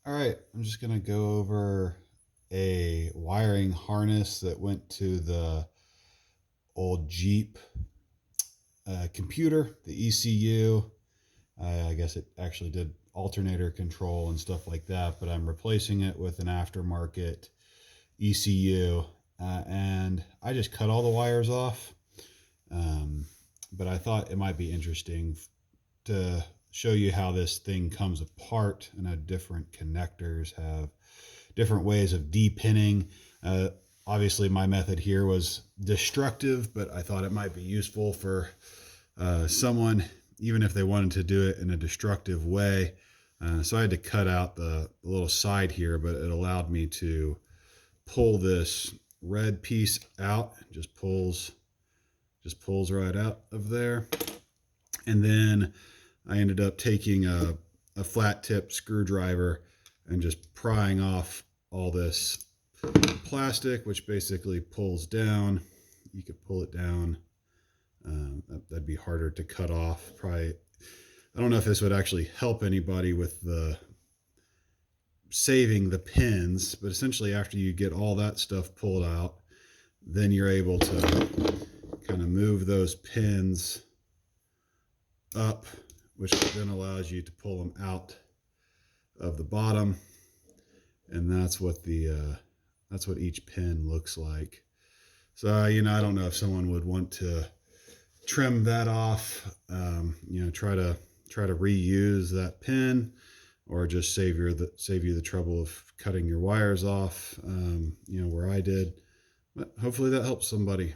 All right, I'm just going to go over a wiring harness that went to the old Jeep computer, the ECU. I guess it actually did alternator control and stuff like that, but I'm replacing it with an aftermarket ECU. And I just cut all the wires off. But I thought it might be interesting to show you how this thing comes apart and how different connectors have different ways of depinning. Obviously my method here was destructive, but I thought it might be useful for someone, even if they wanted to do it in a destructive way. So I had to cut out the little side here, but it allowed me to pull this red piece out. Just pulls right out of there. And then I ended up taking a flat tip screwdriver and just prying off all this plastic, which basically pulls down. You could pull it down. That'd be harder to cut off. Probably, I don't know if this would actually help anybody with the saving the pins, but essentially after you get all that stuff pulled out, then you're able to kind of move those pins up, which then allows you to pull them out of the bottom. And that's what each pin looks like. So, I don't know if someone would want to trim that off, try to reuse that pin, or just save you the trouble of cutting your wires off, where I did. But hopefully that helps somebody.